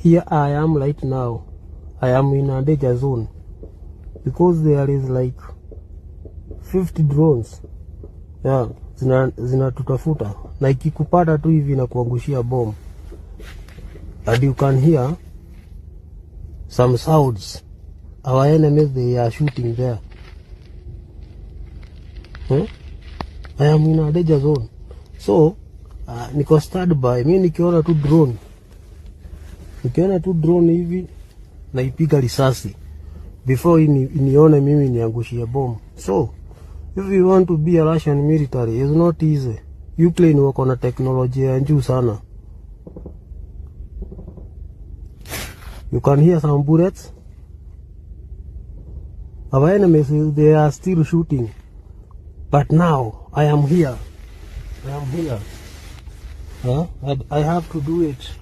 Here I am right now. I am in a danger zone because there is like 50 drones. Yeah, zinatutafuta na ikikupata tu hivi na kuangushia bomb. And you can hear some sounds. Our enemies, they are shooting there. I am in a danger zone. So niko standby. Mimi nikiona tu drone hivi na ipiga risasi before inione mimi niangushie bomb. So if you want to be a Russian military, it's not easy. Ukraine wako na teknolojia ya juu sana. You can hear some bullets. Our enemies, they are still shooting. But now, I am here. I have to do it.